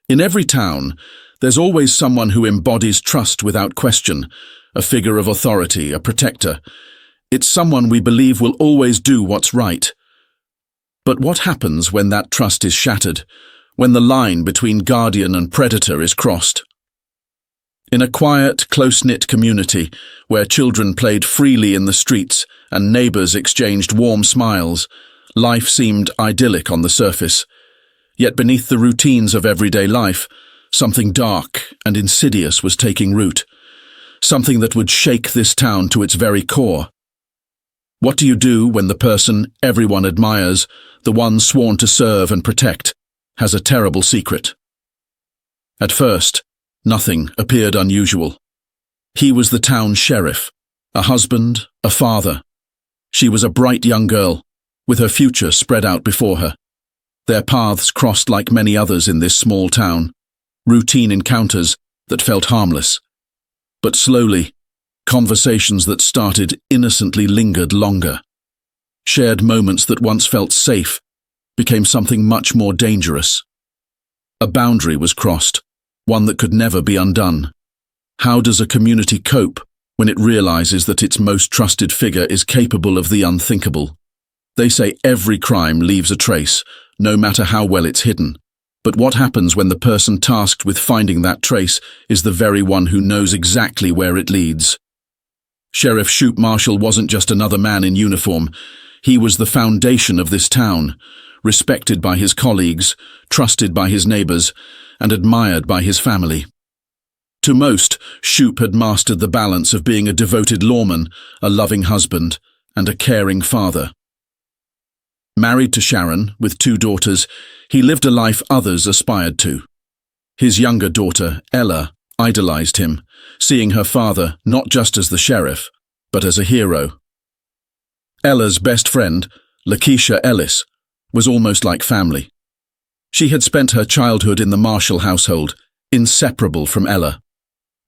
In every town, there's always someone who embodies trust without question, a figure of authority, a protector. It's someone we believe will always do what's right. But what happens when that trust is shattered, when the line between guardian and predator is crossed? In a quiet, close-knit community, where children played freely in the streets and neighbors exchanged warm smiles, life seemed idyllic on the surface. Yet beneath the routines of everyday life, something dark and insidious was taking root, something that would shake this town to its very core. What do you do when the person everyone admires, the one sworn to serve and protect, has a terrible secret? At first, nothing appeared unusual. He was the town sheriff, a husband, a father. She was a bright young girl, with her future spread out before her. Their paths crossed like many others in this small town, routine encounters that felt harmless. But slowly, conversations that started innocently lingered longer. Shared moments that once felt safe became something much more dangerous. A boundary was crossed, one that could never be undone. How does a community cope when it realizes that its most trusted figure is capable of the unthinkable? They say every crime leaves a trace, no matter how well it's hidden. But what happens when the person tasked with finding that trace is the very one who knows exactly where it leads? Sheriff Shoop Marshall wasn't just another man in uniform. He was the foundation of this town, respected by his colleagues, trusted by his neighbors, and admired by his family. To most, Shoop had mastered the balance of being a devoted lawman, a loving husband, and a caring father. Married to Sharon, with 2 daughters, he lived a life others aspired to. His younger daughter, Ella, idolized him, seeing her father not just as the sheriff, but as a hero. Ella's best friend, Lakeisha Ellis, was almost like family. She had spent her childhood in the Marshall household, inseparable from Ella.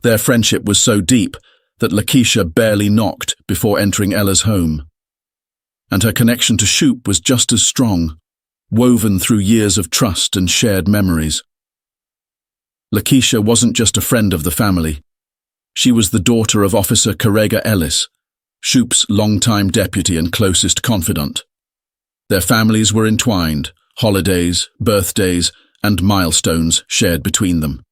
Their friendship was so deep that Lakeisha barely knocked before entering Ella's home. And her connection to Shoop was just as strong, woven through years of trust and shared memories. Lakeisha wasn't just a friend of the family. She was the daughter of Officer Carrega Ellis, Shoop's longtime deputy and closest confidant. Their families were entwined, holidays, birthdays, and milestones shared between them.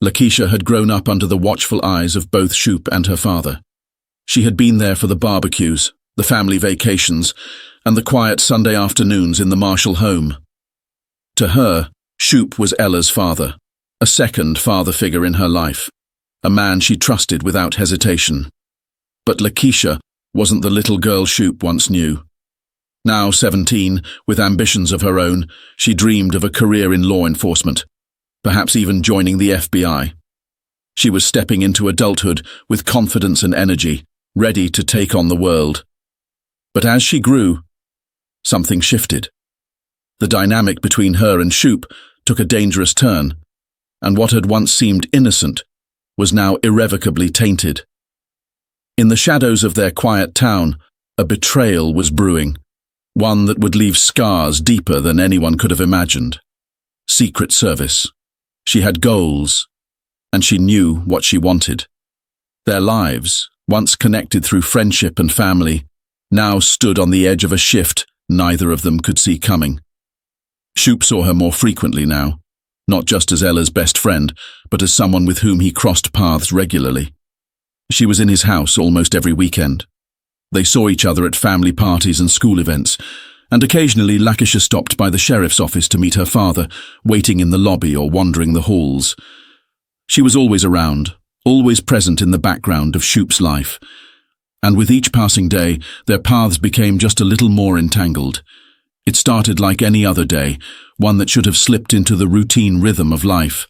Lakeisha had grown up under the watchful eyes of both Shoop and her father. She had been there for the barbecues, the family vacations, and the quiet Sunday afternoons in the Marshall home. To her, Shoop was Ella's father, a second father figure in her life, a man she trusted without hesitation. But Lakeisha wasn't the little girl Shoop once knew. Now 17, with ambitions of her own, she dreamed of a career in law enforcement, perhaps even joining the FBI. She was stepping into adulthood with confidence and energy, ready to take on the world. But as she grew, something shifted. The dynamic between her and Shoop took a dangerous turn, and what had once seemed innocent was now irrevocably tainted. In the shadows of their quiet town, a betrayal was brewing, one that would leave scars deeper than anyone could have imagined. Secret Service. She had goals, and she knew what she wanted. Their lives, once connected through friendship and family, now stood on the edge of a shift neither of them could see coming. Shoop saw her more frequently now, not just as Ella's best friend, but as someone with whom he crossed paths regularly. She was in his house almost every weekend. They saw each other at family parties and school events, and occasionally Lakeisha stopped by the sheriff's office to meet her father, waiting in the lobby or wandering the halls. She was always around, always present in the background of Shoop's life. And with each passing day, their paths became just a little more entangled. It started like any other day, one that should have slipped into the routine rhythm of life.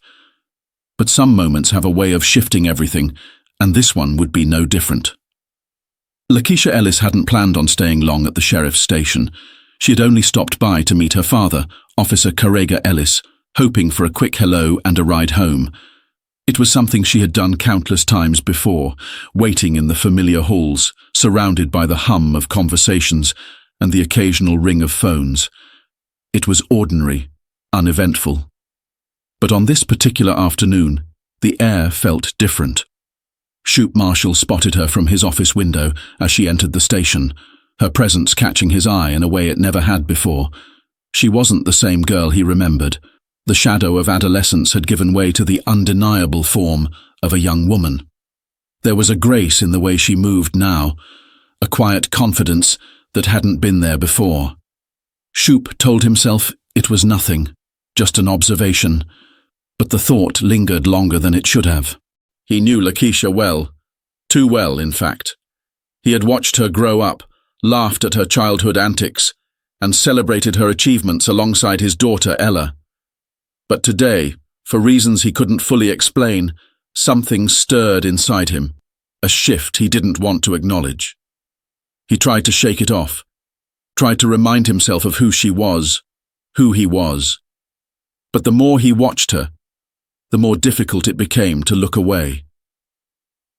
But some moments have a way of shifting everything, and this one would be no different. Lakeisha Ellis hadn't planned on staying long at the sheriff's station. She had only stopped by to meet her father, Officer Carrega Ellis, hoping for a quick hello and a ride home. It was something she had done countless times before, waiting in the familiar halls, surrounded by the hum of conversations and the occasional ring of phones. It was ordinary, uneventful. But on this particular afternoon, the air felt different. Shoop Marshall spotted her from his office window as she entered the station, her presence catching his eye in a way it never had before. She wasn't the same girl he remembered. The shadow of adolescence had given way to the undeniable form of a young woman. There was a grace in the way she moved now, a quiet confidence that hadn't been there before. Shoop told himself it was nothing, just an observation, but the thought lingered longer than it should have. He knew Lakeisha well, too well, in fact. He had watched her grow up, laughed at her childhood antics, and celebrated her achievements alongside his daughter Ella. But today, for reasons he couldn't fully explain, something stirred inside him, a shift he didn't want to acknowledge. He tried to shake it off, tried to remind himself of who she was, who he was. But the more he watched her, the more difficult it became to look away.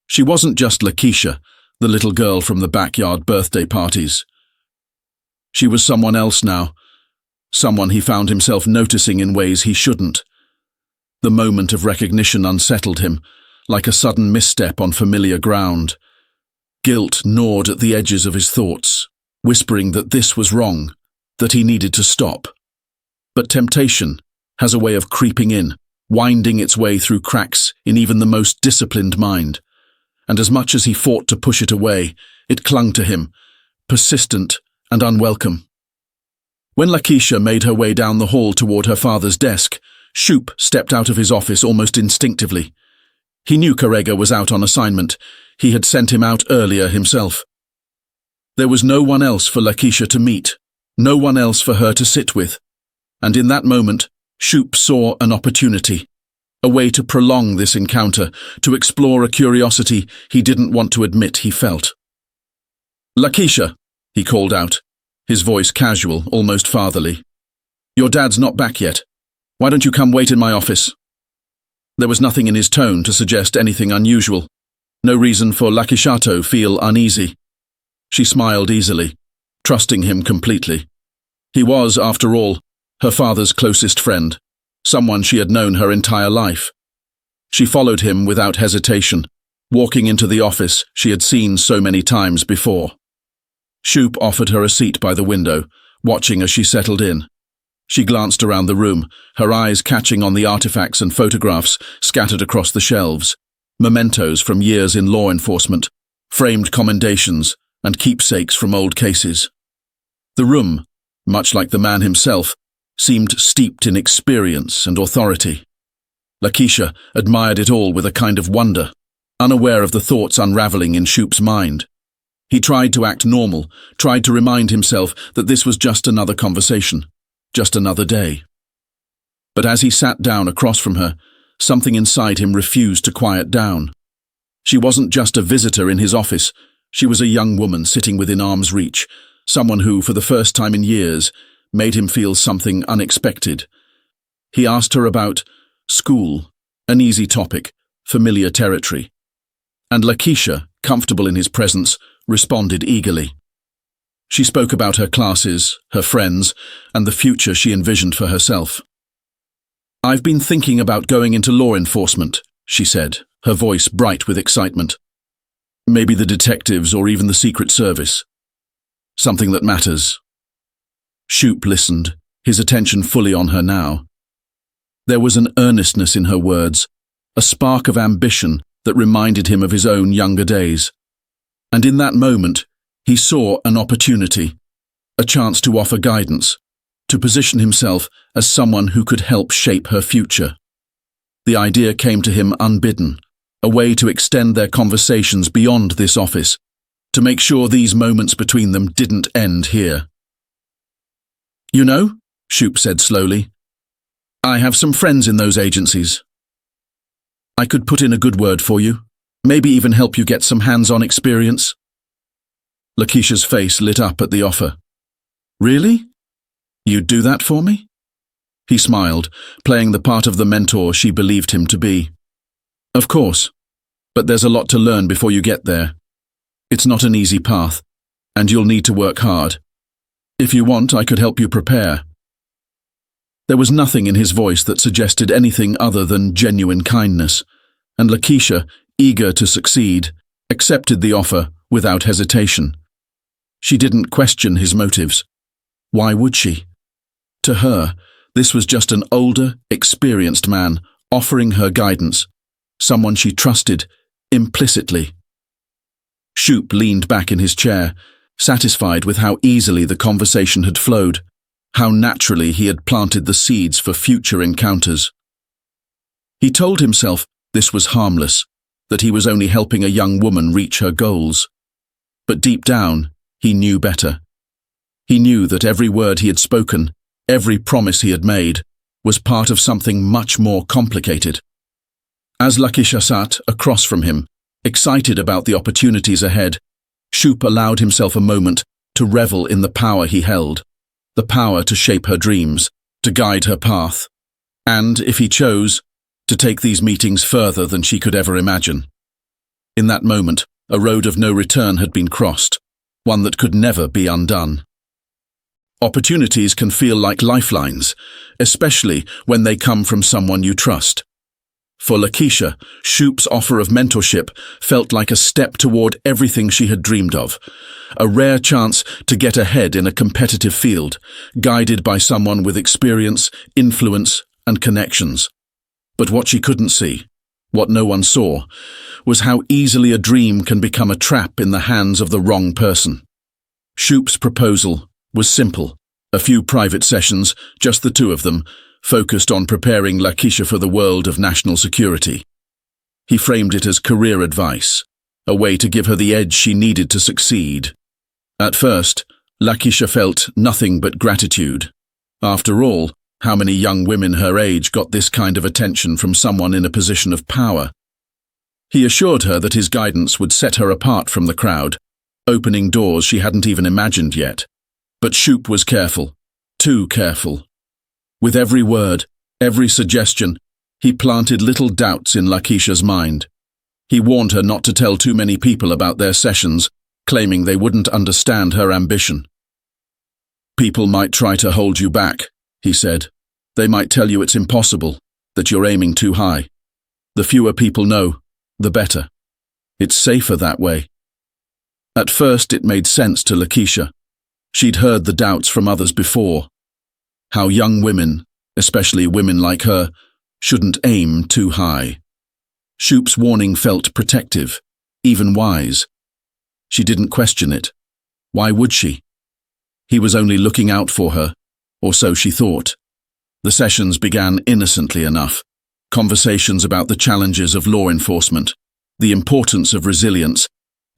She wasn't just Lakeisha, the little girl from the backyard birthday parties. She was someone else now, someone he found himself noticing in ways he shouldn't. The moment of recognition unsettled him, like a sudden misstep on familiar ground. Guilt gnawed at the edges of his thoughts, whispering that this was wrong, that he needed to stop. But temptation has a way of creeping in, winding its way through cracks in even the most disciplined mind. And as much as he fought to push it away, it clung to him, persistent and unwelcome. When Lakeisha made her way down the hall toward her father's desk, Shoop stepped out of his office almost instinctively. He knew Correga was out on assignment. He had sent him out earlier himself. There was no one else for Lakeisha to meet, no one else for her to sit with. And in that moment, Shoop saw an opportunity, a way to prolong this encounter, to explore a curiosity he didn't want to admit he felt. "Lakeisha," he called out, his voice casual, almost fatherly. "Your dad's not back yet. Why don't you come wait in my office?" There was nothing in his tone to suggest anything unusual, no reason for Lakeisha to feel uneasy. She smiled easily, trusting him completely. He was, after all, her father's closest friend, someone she had known her entire life. She followed him without hesitation, walking into the office she had seen so many times before. Shoop offered her a seat by the window, watching as she settled in. She glanced around the room, her eyes catching on the artifacts and photographs scattered across the shelves, mementos from years in law enforcement, framed commendations, and keepsakes from old cases. The room, much like the man himself, seemed steeped in experience and authority. Lakeisha admired it all with a kind of wonder, unaware of the thoughts unraveling in Shoop's mind. He tried to act normal, tried to remind himself that this was just another conversation, just another day. But as he sat down across from her, something inside him refused to quiet down. She wasn't just a visitor in his office, she was a young woman sitting within arm's reach, someone who, for the first time in years, made him feel something unexpected. He asked her about school, an easy topic, familiar territory. And Lakeisha, comfortable in his presence, responded eagerly. She spoke about her classes, her friends, and the future she envisioned for herself. "I've been thinking about going into law enforcement," she said, her voice bright with excitement. "Maybe the detectives or even the Secret Service. Something that matters." Shoop listened, his attention fully on her now. There was an earnestness in her words, a spark of ambition that reminded him of his own younger days. And in that moment, he saw an opportunity, a chance to offer guidance, to position himself as someone who could help shape her future. The idea came to him unbidden, a way to extend their conversations beyond this office, to make sure these moments between them didn't end here. "You know," Shoop said slowly, "I have some friends in those agencies. I could put in a good word for you, maybe even help you get some hands-on experience." Lakeisha's face lit up at the offer. "Really? You'd do that for me?" He smiled, playing the part of the mentor she believed him to be. "Of course, but there's a lot to learn before you get there. It's not an easy path, and you'll need to work hard. If you want, I could help you prepare." There was nothing in his voice that suggested anything other than genuine kindness, and Lakeisha, eager to succeed, accepted the offer without hesitation. She didn't question his motives. Why would she? To her, this was just an older, experienced man offering her guidance, someone she trusted implicitly. Shoop leaned back in his chair, satisfied with how easily the conversation had flowed, how naturally he had planted the seeds for future encounters. He told himself this was harmless, that he was only helping a young woman reach her goals. But deep down, he knew better. He knew that every word he had spoken, every promise he had made, was part of something much more complicated. As Lakeisha sat across from him, excited about the opportunities ahead, Shoop allowed himself a moment to revel in the power he held, the power to shape her dreams, to guide her path, and, if he chose, to take these meetings further than she could ever imagine. In that moment, a road of no return had been crossed, one that could never be undone. Opportunities can feel like lifelines, especially when they come from someone you trust. For Lakeisha, Shoop's offer of mentorship felt like a step toward everything she had dreamed of, a rare chance to get ahead in a competitive field, guided by someone with experience, influence, and connections. But what she couldn't see, what no one saw, was how easily a dream can become a trap in the hands of the wrong person. Shoop's proposal was simple: a few private sessions, just the two of them, focused on preparing Lakeisha for the world of national security. He framed it as career advice, a way to give her the edge she needed to succeed. At first, Lakeisha felt nothing but gratitude. After all, how many young women her age got this kind of attention from someone in a position of power? He assured her that his guidance would set her apart from the crowd, opening doors she hadn't even imagined yet. But Shoop was careful, too careful. With every word, every suggestion, he planted little doubts in Lakeisha's mind. He warned her not to tell too many people about their sessions, claiming they wouldn't understand her ambition. "People might try to hold you back," he said. "They might tell you it's impossible, that you're aiming too high. The fewer people know, the better. It's safer that way." At first it made sense to Lakeisha. She'd heard the doubts from others before. How young women, especially women like her, shouldn't aim too high. Shoop's warning felt protective, even wise. She didn't question it. Why would she? He was only looking out for her, or so she thought. The sessions began innocently enough. Conversations about the challenges of law enforcement, the importance of resilience,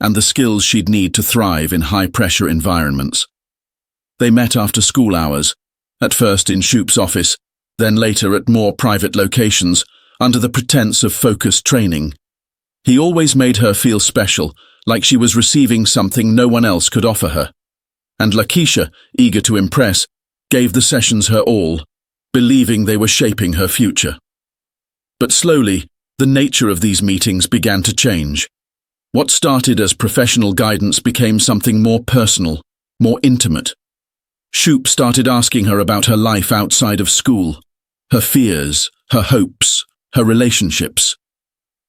and the skills she'd need to thrive in high-pressure environments. They met after school hours, at first in Shoop's office, then later at more private locations, under the pretense of focused training. He always made her feel special, like she was receiving something no one else could offer her. And Lakeisha, eager to impress, gave the sessions her all, believing they were shaping her future. But slowly, the nature of these meetings began to change. What started as professional guidance became something more personal, more intimate. Shoop started asking her about her life outside of school, her fears, her hopes, her relationships.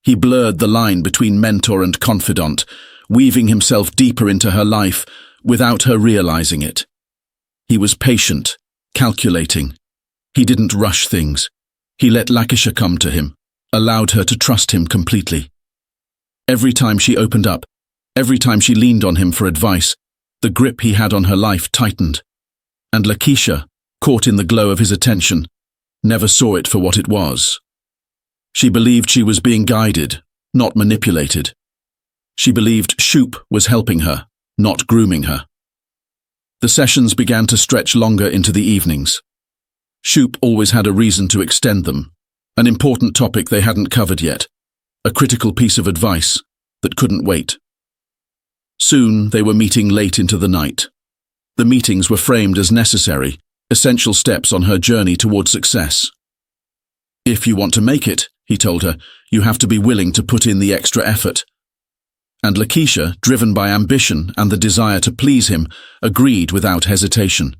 He blurred the line between mentor and confidant, weaving himself deeper into her life without her realizing it. He was patient, calculating. He didn't rush things. He let Lakeisha come to him, allowed her to trust him completely. Every time she opened up, every time she leaned on him for advice, the grip he had on her life tightened. And Lakeisha, caught in the glow of his attention, never saw it for what it was. She believed she was being guided, not manipulated. She believed Shoop was helping her, not grooming her. The sessions began to stretch longer into the evenings. Shoop always had a reason to extend them, an important topic they hadn't covered yet, a critical piece of advice that couldn't wait. Soon they were meeting late into the night. The meetings were framed as necessary, essential steps on her journey toward success. "If you want to make it," he told her, "you have to be willing to put in the extra effort." And Lakeisha, driven by ambition and the desire to please him, agreed without hesitation.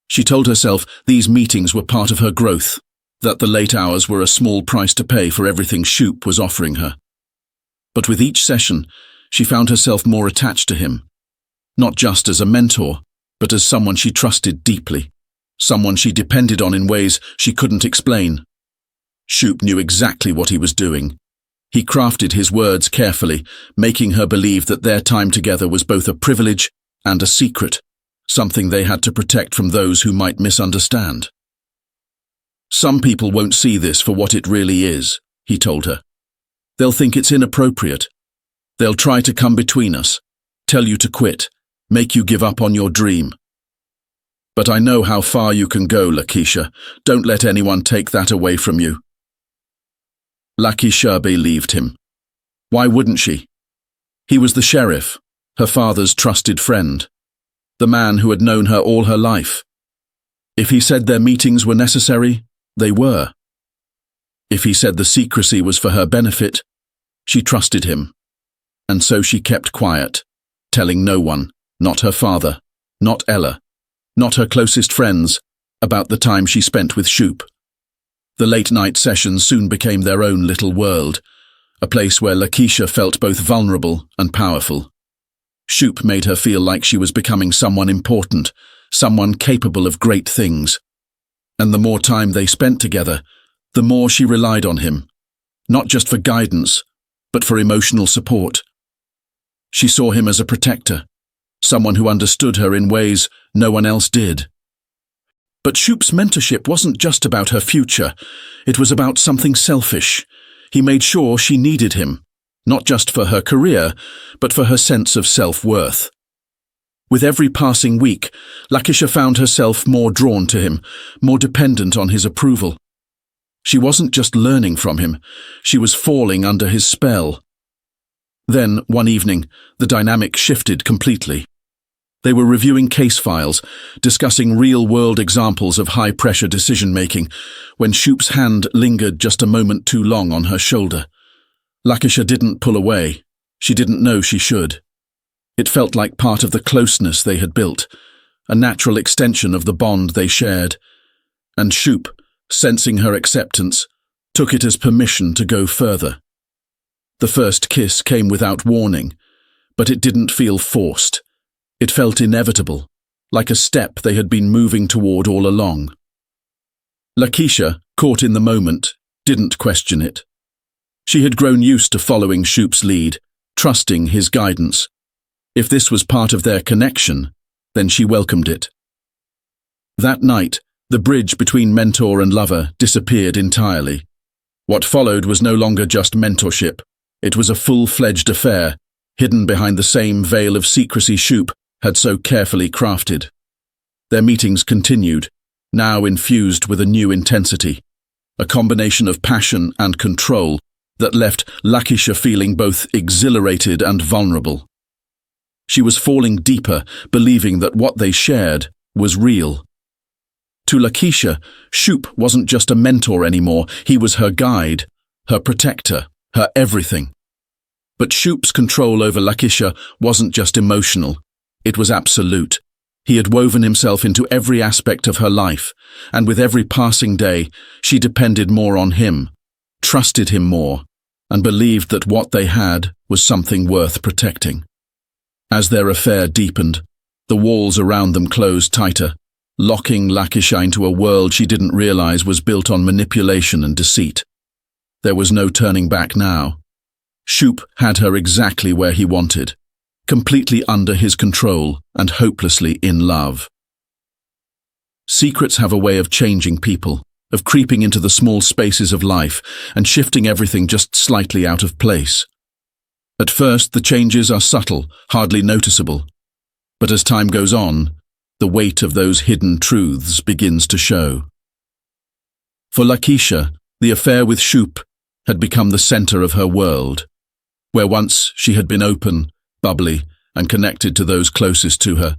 She told herself these meetings were part of her growth, that the late hours were a small price to pay for everything Shoop was offering her. But with each session, she found herself more attached to him, not just as a mentor, but as someone she trusted deeply, someone she depended on in ways she couldn't explain. Shoop knew exactly what he was doing. He crafted his words carefully, making her believe that their time together was both a privilege and a secret, something they had to protect from those who might misunderstand. Some people won't see this for what it really is, he told her. They'll think it's inappropriate. They'll try to come between us, tell you to quit, make you give up on your dream. But I know how far you can go, Lakeisha. Don't let anyone take that away from you. Lakeisha believed him. Why wouldn't she? He was the sheriff, her father's trusted friend, the man who had known her all her life. If he said their meetings were necessary, they were. If he said the secrecy was for her benefit, she trusted him. And so she kept quiet, telling no one, not her father, not Ella, not her closest friends, about the time she spent with Shoop. The late-night sessions soon became their own little world, a place where Lakeisha felt both vulnerable and powerful. Shoop made her feel like she was becoming someone important, someone capable of great things. And the more time they spent together, the more she relied on him, not just for guidance, but for emotional support. She saw him as a protector, someone who understood her in ways no one else did. But Shoop's mentorship wasn't just about her future. It was about something selfish. He made sure she needed him, not just for her career, but for her sense of self-worth. With every passing week, Lakeisha found herself more drawn to him, more dependent on his approval. She wasn't just learning from him, she was falling under his spell. Then, one evening, the dynamic shifted completely. They were reviewing case files, discussing real-world examples of high-pressure decision-making, when Shoop's hand lingered just a moment too long on her shoulder. Lakeisha didn't pull away. She didn't know she should. It felt like part of the closeness they had built, a natural extension of the bond they shared. And Shoop, sensing her acceptance, took it as permission to go further. The first kiss came without warning, but it didn't feel forced. It felt inevitable, like a step they had been moving toward all along. Lakeisha, caught in the moment, didn't question it. She had grown used to following Shoop's lead, trusting his guidance. If this was part of their connection, then she welcomed it. That night, the bridge between mentor and lover disappeared entirely. What followed was no longer just mentorship. It was a full-fledged affair, hidden behind the same veil of secrecy Shoop had so carefully crafted. Their meetings continued, now infused with a new intensity, a combination of passion and control that left Lakeisha feeling both exhilarated and vulnerable. She was falling deeper, believing that what they shared was real. To Lakeisha, Shoop wasn't just a mentor anymore, he was her guide, her protector, her everything. But Shoop's control over Lakeisha wasn't just emotional, it was absolute. He had woven himself into every aspect of her life, and with every passing day, she depended more on him, trusted him more, and believed that what they had was something worth protecting. As their affair deepened, the walls around them closed tighter, locking Lakeisha into a world she didn't realize was built on manipulation and deceit. There was no turning back now. Shoop had her exactly where he wanted, completely under his control and hopelessly in love. Secrets have a way of changing people, of creeping into the small spaces of life and shifting everything just slightly out of place. At first, the changes are subtle, hardly noticeable. But as time goes on, the weight of those hidden truths begins to show. For Lakeisha, the affair with Shoop had become the center of her world. Where once she had been open, bubbly, and connected to those closest to her,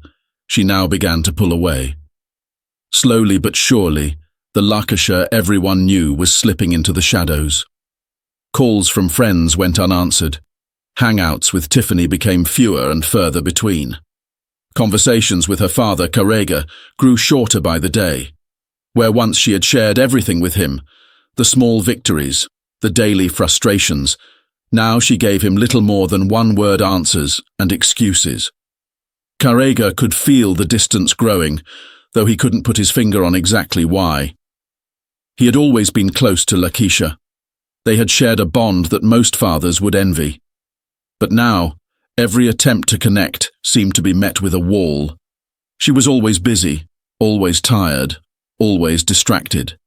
she now began to pull away. Slowly but surely, the Lakeisha everyone knew was slipping into the shadows. Calls from friends went unanswered. Hangouts with Tiffany became fewer and further between. Conversations with her father, Karega, grew shorter by the day. Where once she had shared everything with him, the small victories, the daily frustrations, now she gave him little more than one-word answers and excuses. Karega could feel the distance growing, though he couldn't put his finger on exactly why. He had always been close to Lakisha. They had shared a bond that most fathers would envy. But now, every attempt to connect seemed to be met with a wall. She was always busy, always tired, always distracted.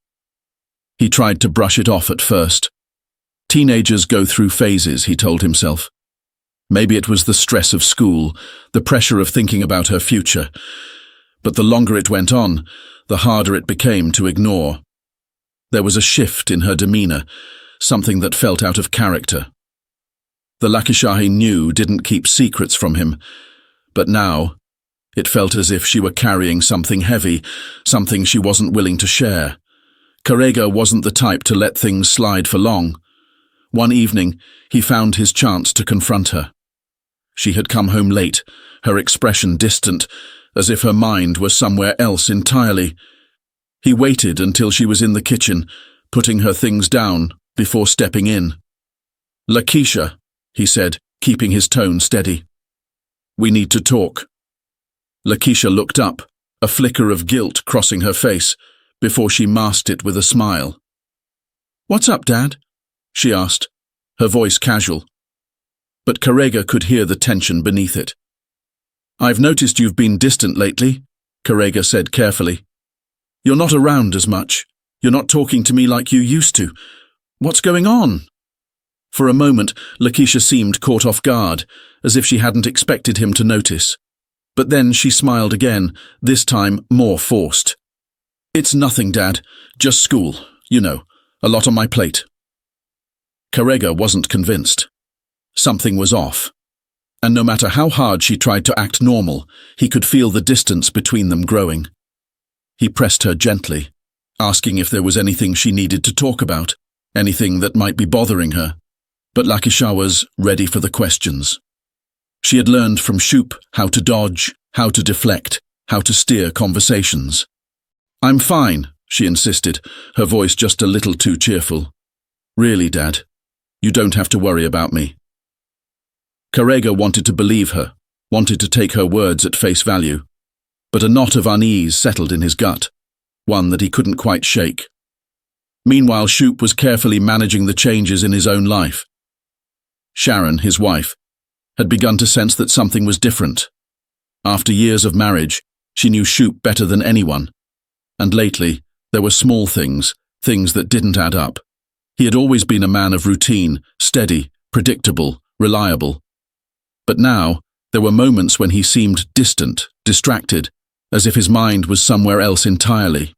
He tried to brush it off at first. Teenagers go through phases, he told himself. Maybe it was the stress of school, the pressure of thinking about her future. But the longer it went on, the harder it became to ignore. There was a shift in her demeanor, something that felt out of character. The Lakisha he knew didn't keep secrets from him, but now it felt as if she were carrying something heavy, something she wasn't willing to share. Karega wasn't the type to let things slide for long. One evening, he found his chance to confront her. She had come home late, her expression distant, as if her mind were somewhere else entirely. He waited until she was in the kitchen, putting her things down before stepping in. "Lakisha," he said, keeping his tone steady. "We need to talk." Lakisha looked up, a flicker of guilt crossing her face, before she masked it with a smile. "What's up, Dad?" she asked, her voice casual. But Karega could hear the tension beneath it. "I've noticed you've been distant lately," Karega said carefully. "You're not around as much. You're not talking to me like you used to. What's going on?" For a moment, Lakisha seemed caught off guard, as if she hadn't expected him to notice. But then she smiled again, this time more forced. "It's nothing, Dad. Just school. You know, a lot on my plate." Karega wasn't convinced. Something was off. And no matter how hard she tried to act normal, he could feel the distance between them growing. He pressed her gently, asking if there was anything she needed to talk about, anything that might be bothering her. But Lakisha was ready for the questions. She had learned from Shoop how to dodge, how to deflect, how to steer conversations. "I'm fine," she insisted, her voice just a little too cheerful. "Really, Dad, you don't have to worry about me." Karega wanted to believe her, wanted to take her words at face value. But a knot of unease settled in his gut, one that he couldn't quite shake. Meanwhile, Shoop was carefully managing the changes in his own life. Sharon, his wife, had begun to sense that something was different. After years of marriage, she knew Shoop better than anyone. And lately, there were small things, things that didn't add up. He had always been a man of routine, steady, predictable, reliable. But now, there were moments when he seemed distant, distracted, as if his mind was somewhere else entirely.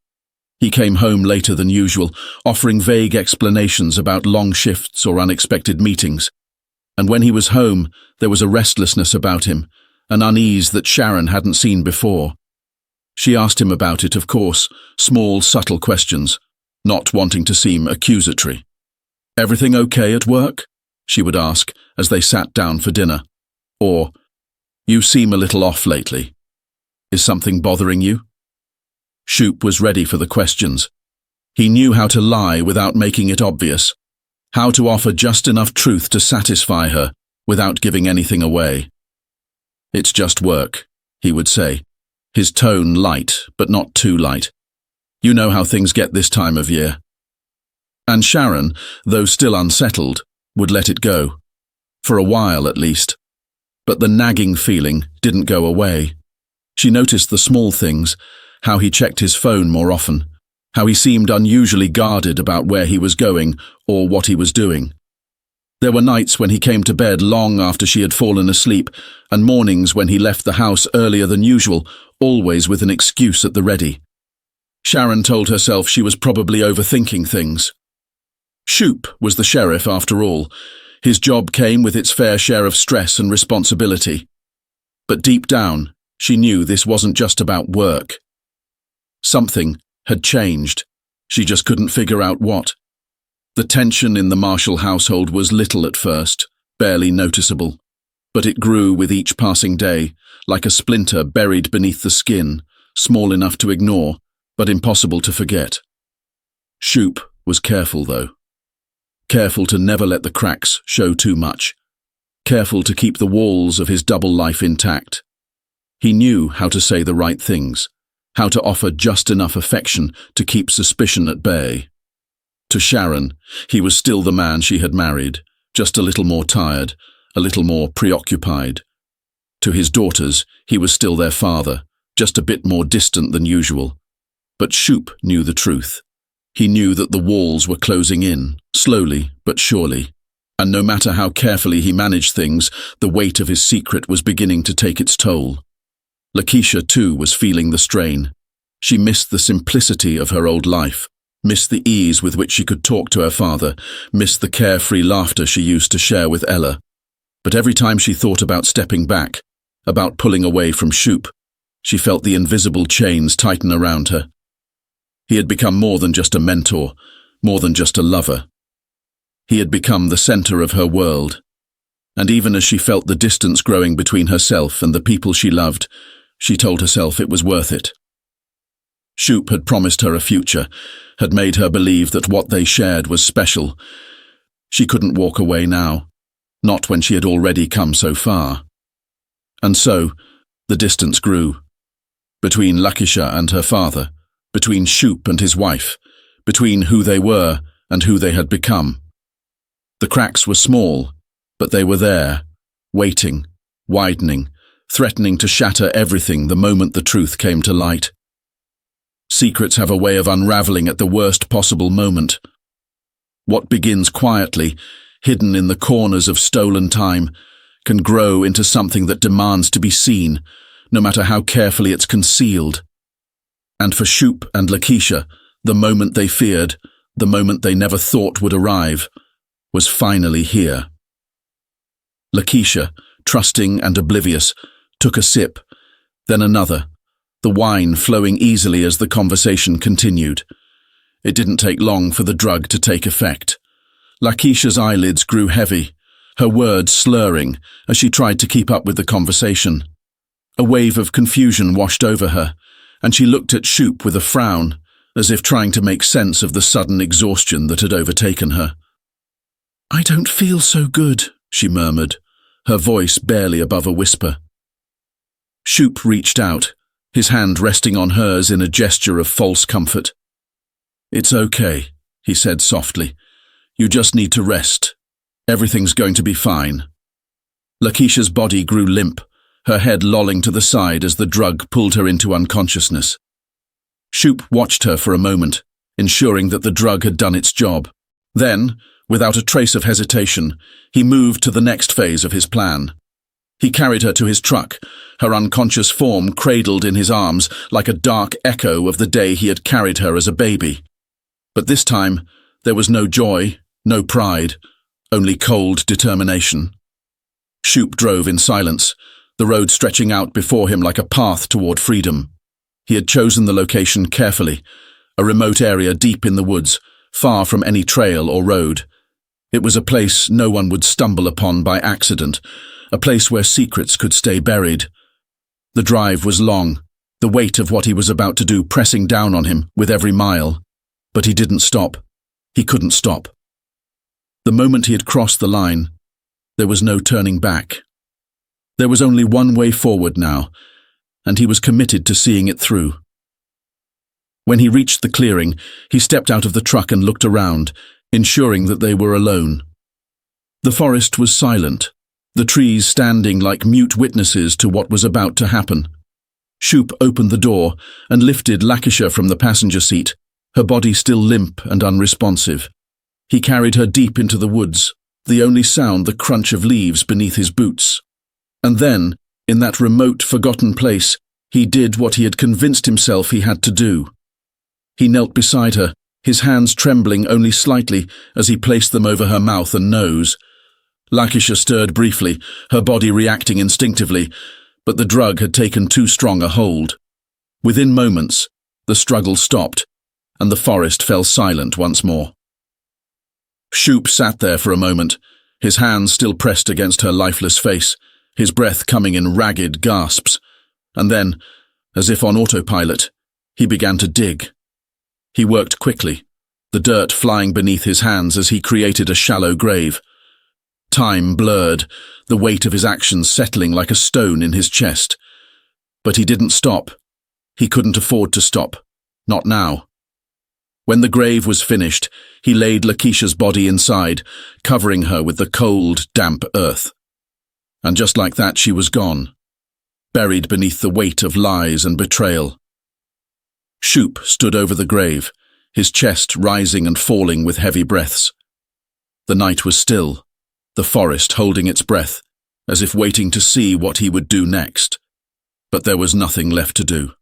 He came home later than usual, offering vague explanations about long shifts or unexpected meetings. And when he was home, there was a restlessness about him, an unease that Sharon hadn't seen before. She asked him about it, of course, small, subtle questions, not wanting to seem accusatory. "Everything okay at work?" she would ask as they sat down for dinner. Or, "You seem a little off lately. Is something bothering you?" Shoop was ready for the questions. He knew how to lie without making it obvious, how to offer just enough truth to satisfy her without giving anything away. "It's just work," he would say, his tone light but not too light. "You know how things get this time of year." And Sharon, though still unsettled, would let it go. For a while at least. But the nagging feeling didn't go away. She noticed the small things, how he checked his phone more often, how he seemed unusually guarded about where he was going or what he was doing. There were nights when he came to bed long after she had fallen asleep, and mornings when he left the house earlier than usual, always with an excuse at the ready. Sharon told herself she was probably overthinking things. Shoop was the sheriff after all. His job came with its fair share of stress and responsibility. But deep down, she knew this wasn't just about work. Something had changed. She just couldn't figure out what. The tension in the Marshall household was little at first, barely noticeable. but it grew with each passing day, like a splinter buried beneath the skin, small enough to ignore, but impossible to forget. Shoop was careful, though. Careful to never let the cracks show too much. Careful to keep the walls of his double life intact. He knew how to say the right things, how to offer just enough affection to keep suspicion at bay. To Sharon, he was still the man she had married, just a little more tired, a little more preoccupied. To his daughters, he was still their father, just a bit more distant than usual. But Shoop knew the truth. He knew that the walls were closing in, slowly but surely. And no matter how carefully he managed things, the weight of his secret was beginning to take its toll. Lakeisha, too, was feeling the strain. She missed the simplicity of her old life, missed the ease with which she could talk to her father, missed the carefree laughter she used to share with Ella. But every time she thought about stepping back, about pulling away from Shoop, she felt the invisible chains tighten around her. He had become more than just a mentor, more than just a lover. He had become the center of her world. And even as she felt the distance growing between herself and the people she loved, she told herself it was worth it. Shoop had promised her a future, had made her believe that what they shared was special. She couldn't walk away now, not when she had already come so far. And so, the distance grew. Between Lakeisha and her father, between Shoop and his wife, between who they were and who they had become. The cracks were small, but they were there, waiting, widening, threatening to shatter everything the moment the truth came to light. Secrets have a way of unraveling at the worst possible moment. What begins quietly, hidden in the corners of stolen time, can grow into something that demands to be seen, no matter how carefully it's concealed. And for Shoop and Lakeisha, the moment they feared, the moment they never thought would arrive, was finally here. Lakeisha, trusting and oblivious, took a sip, then another, the wine flowing easily as the conversation continued. It didn't take long for the drug to take effect. Lakeisha's eyelids grew heavy, her words slurring as she tried to keep up with the conversation. A wave of confusion washed over her, and she looked at Shoop with a frown, as if trying to make sense of the sudden exhaustion that had overtaken her. "I don't feel so good," she murmured, her voice barely above a whisper. Shoop reached out, his hand resting on hers in a gesture of false comfort. "It's okay," he said softly. "You just need to rest. Everything's going to be fine." Lakeisha's body grew limp, her head lolling to the side as the drug pulled her into unconsciousness. Shoop watched her for a moment, ensuring that the drug had done its job. Then, without a trace of hesitation, he moved to the next phase of his plan. He carried her to his truck, her unconscious form cradled in his arms like a dark echo of the day he had carried her as a baby. But this time, there was no joy, no pride, only cold determination. Shoop drove in silence, the road stretching out before him like a path toward freedom. He had chosen the location carefully, a remote area deep in the woods, far from any trail or road. It was a place no one would stumble upon by accident, a place where secrets could stay buried. The drive was long, the weight of what he was about to do pressing down on him with every mile. But he didn't stop. He couldn't stop. The moment he had crossed the line, there was no turning back. There was only one way forward now, and he was committed to seeing it through. When he reached the clearing, he stepped out of the truck and looked around, ensuring that they were alone. The forest was silent, the trees standing like mute witnesses to what was about to happen. Shoop opened the door and lifted Lakeisha from the passenger seat, her body still limp and unresponsive. He carried her deep into the woods, the only sound the crunch of leaves beneath his boots. And then, in that remote, forgotten place, he did what he had convinced himself he had to do. He knelt beside her, his hands trembling only slightly as he placed them over her mouth and nose. Lakeisha stirred briefly, her body reacting instinctively, but the drug had taken too strong a hold. Within moments, the struggle stopped, and the forest fell silent once more. Shoop sat there for a moment, his hands still pressed against her lifeless face, his breath coming in ragged gasps. And then, as if on autopilot, he began to dig. He worked quickly, the dirt flying beneath his hands as he created a shallow grave. Time blurred, the weight of his actions settling like a stone in his chest. But he didn't stop. He couldn't afford to stop. Not now. When the grave was finished, he laid Lakeisha's body inside, covering her with the cold, damp earth. And just like that, she was gone, buried beneath the weight of lies and betrayal. Shoop stood over the grave, his chest rising and falling with heavy breaths. The night was still, the forest holding its breath, as if waiting to see what he would do next. But there was nothing left to do.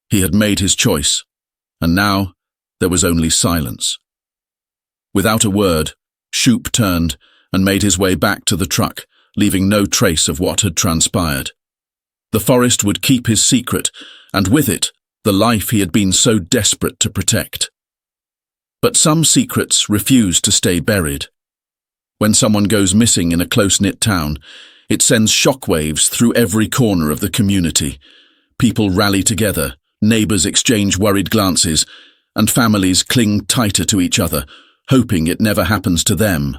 He had made his choice, and now there was only silence. Without a word, Shoop turned and made his way back to the truck, leaving no trace of what had transpired. The forest would keep his secret, and with it, the life he had been so desperate to protect. But some secrets refuse to stay buried. When someone goes missing in a close-knit town, it sends shockwaves through every corner of the community. People rally together, neighbors exchange worried glances, and families cling tighter to each other, hoping it never happens to them.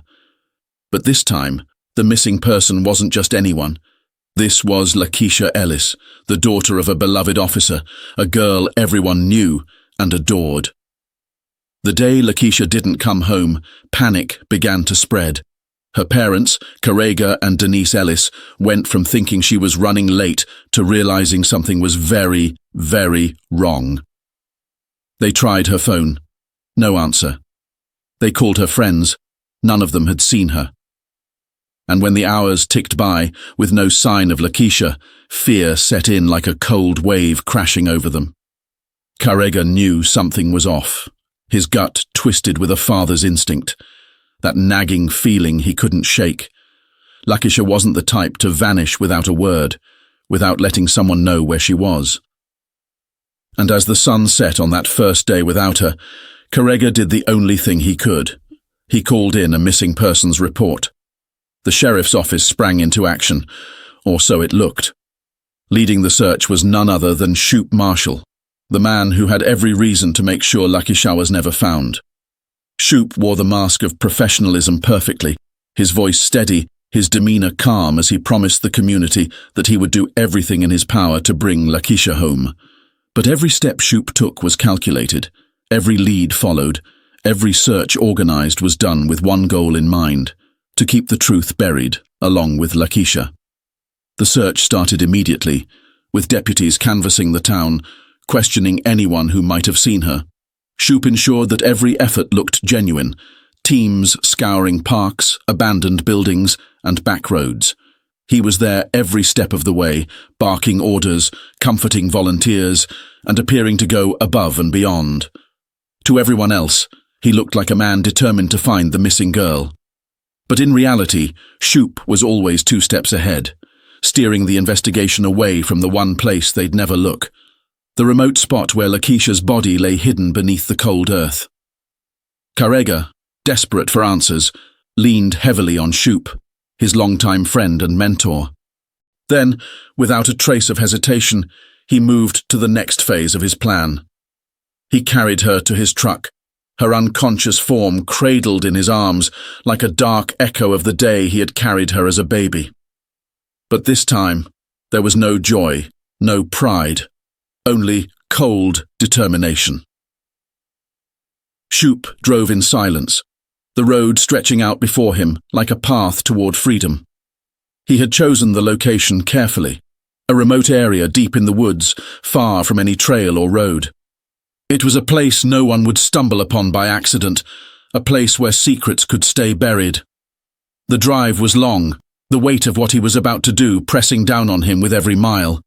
But this time, the missing person wasn't just anyone. This was Lakeisha Ellis, the daughter of a beloved officer, a girl everyone knew and adored. The day Lakeisha didn't come home, panic began to spread. Her parents, Carrega and Denise Ellis, went from thinking she was running late to realizing something was very, very wrong. They tried her phone. No answer. They called her friends. None of them had seen her. And when the hours ticked by, with no sign of Lakeisha, fear set in like a cold wave crashing over them. Carrega knew something was off. His gut twisted with a father's instinct, that nagging feeling he couldn't shake. Lakeisha wasn't the type to vanish without a word, without letting someone know where she was. And as the sun set on that first day without her, Carrega did the only thing he could. He called in a missing persons report. The sheriff's office sprang into action, or so it looked. Leading the search was none other than Shoop Marshall, the man who had every reason to make sure Lakeisha was never found. Shoop wore the mask of professionalism perfectly, his voice steady, his demeanor calm as he promised the community that he would do everything in his power to bring Lakeisha home. But every step Shoop took was calculated, every lead followed, every search organized was done with one goal in mind: to keep the truth buried, along with Lakeisha. The search started immediately, with deputies canvassing the town, questioning anyone who might have seen her. Shoop ensured that every effort looked genuine, teams scouring parks, abandoned buildings, and back roads. He was there every step of the way, barking orders, comforting volunteers, and appearing to go above and beyond. To everyone else, he looked like a man determined to find the missing girl. But in reality, Shoop was always 2 steps ahead, steering the investigation away from the one place they'd never look: the remote spot where Lakeisha's body lay hidden beneath the cold earth. Carrega, desperate for answers, leaned heavily on Shoop, his longtime friend and mentor. Then, without a trace of hesitation, he moved to the next phase of his plan. He carried her to his truck, her unconscious form cradled in his arms like a dark echo of the day he had carried her as a baby. But this time, there was no joy, no pride, only cold determination. Shoop drove in silence, the road stretching out before him like a path toward freedom. He had chosen the location carefully, a remote area deep in the woods, far from any trail or road. It was a place no one would stumble upon by accident, a place where secrets could stay buried. The drive was long, the weight of what he was about to do pressing down on him with every mile.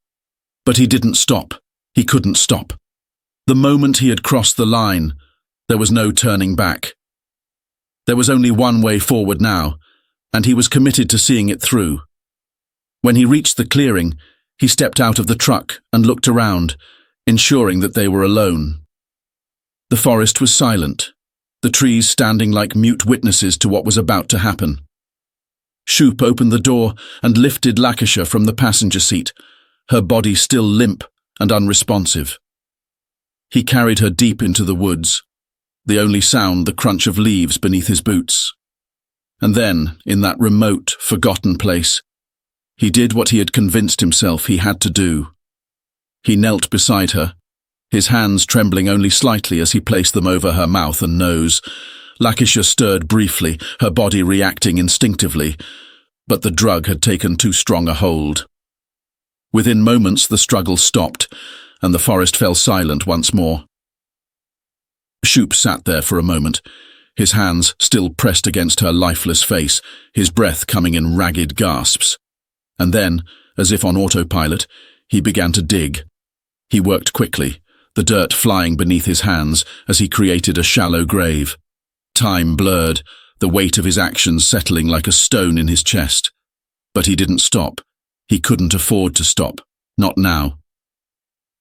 But he didn't stop. He couldn't stop. The moment he had crossed the line, there was no turning back. There was only one way forward now, and he was committed to seeing it through. When he reached the clearing, he stepped out of the truck and looked around, ensuring that they were alone. The forest was silent, the trees standing like mute witnesses to what was about to happen. Shoop opened the door and lifted Lancashire from the passenger seat, her body still limp and unresponsive. He carried her deep into the woods, the only sound the crunch of leaves beneath his boots. And then, in that remote, forgotten place, he did what he had convinced himself he had to do. He knelt beside her, his hands trembling only slightly as he placed them over her mouth and nose. Lancashire stirred briefly, her body reacting instinctively, but the drug had taken too strong a hold. Within moments the struggle stopped, and the forest fell silent once more. Shoop sat there for a moment, his hands still pressed against her lifeless face, his breath coming in ragged gasps. And then, as if on autopilot, he began to dig. He worked quickly, the dirt flying beneath his hands as he created a shallow grave. Time blurred, the weight of his actions settling like a stone in his chest. But he didn't stop. He couldn't afford to stop. Not now.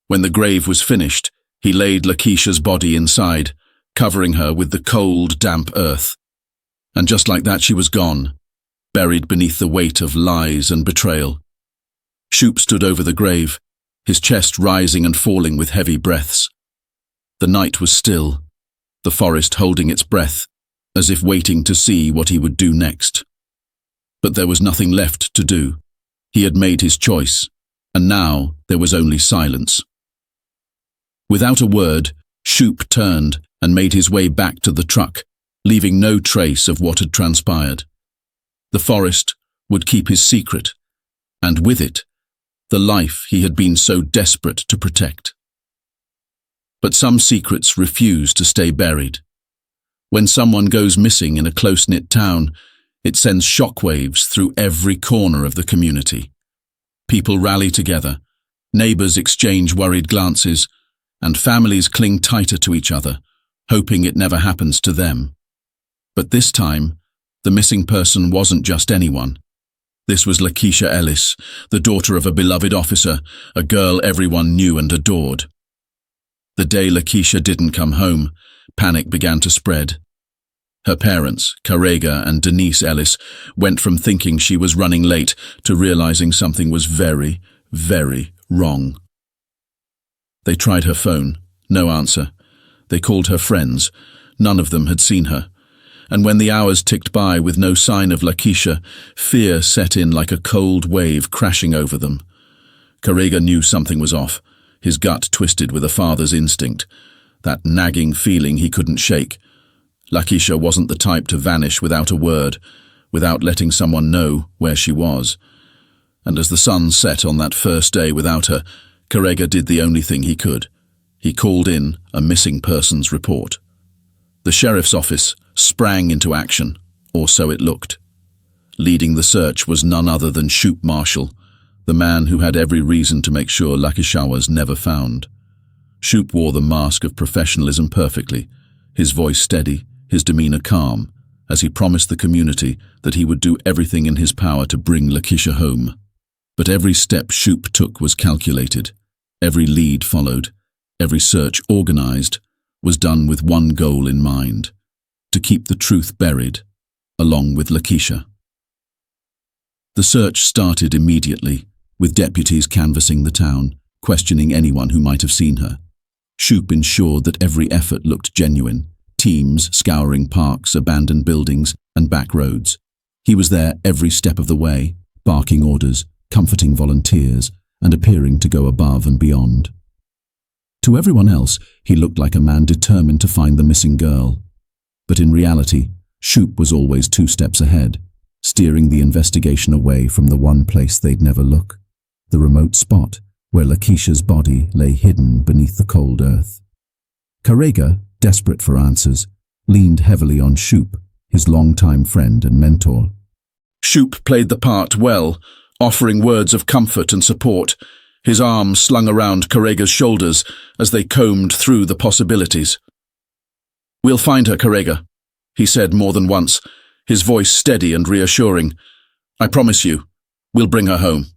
When the grave was finished, he laid Lakeisha's body inside, covering her with the cold, damp earth. And just like that she was gone, buried beneath the weight of lies and betrayal. Shoop stood over the grave, his chest rising and falling with heavy breaths. The night was still, the forest holding its breath, as if waiting to see what he would do next. But there was nothing left to do. He had made his choice, and now there was only silence. Without a word, Shoop turned and made his way back to the truck, leaving no trace of what had transpired. The forest would keep his secret, and with it, the life he had been so desperate to protect. But some secrets refuse to stay buried. When someone goes missing in a close-knit town, it sends shockwaves through every corner of the community. People rally together, neighbors exchange worried glances, and families cling tighter to each other, hoping it never happens to them. But this time, the missing person wasn't just anyone. This was Lakeisha Ellis, the daughter of a beloved officer, a girl everyone knew and adored. The day Lakeisha didn't come home, panic began to spread. Her parents, Carrega and Denise Ellis, went from thinking she was running late to realizing something was very, very wrong. They tried her phone, no answer. They called her friends. None of them had seen her. And when the hours ticked by with no sign of Lakeisha, fear set in like a cold wave crashing over them. Carrega knew something was off, his gut twisted with a father's instinct, that nagging feeling he couldn't shake. Lakeisha wasn't the type to vanish without a word, without letting someone know where she was. And as the sun set on that first day without her, Carrega did the only thing he could. He called in a missing persons report. The sheriff's office sprang into action, or so it looked. Leading the search was none other than Shoop Marshall, the man who had every reason to make sure Lakeisha was never found. Shoop wore the mask of professionalism perfectly, his voice steady, his demeanor calm, as he promised the community that he would do everything in his power to bring Lakeisha home. But every step Shoop took was calculated, every lead followed, every search organized, was done with one goal in mind: to keep the truth buried, along with Lakeisha. The search started immediately, with deputies canvassing the town, questioning anyone who might have seen her. Shoop ensured that every effort looked genuine, teams scouring parks, abandoned buildings, and back roads. He was there every step of the way, barking orders, comforting volunteers, and appearing to go above and beyond. To everyone else, he looked like a man determined to find the missing girl. But in reality, Shoop was always 2 steps ahead, steering the investigation away from the one place they'd never look, the remote spot where Lakeisha's body lay hidden beneath the cold earth. Carrega, desperate for answers, leaned heavily on Shoop, his longtime friend and mentor. Shoop played the part well, offering words of comfort and support, his arms slung around Carrega's shoulders as they combed through the possibilities. "We'll find her, Carrega," he said more than once, his voice steady and reassuring. "I promise you, we'll bring her home."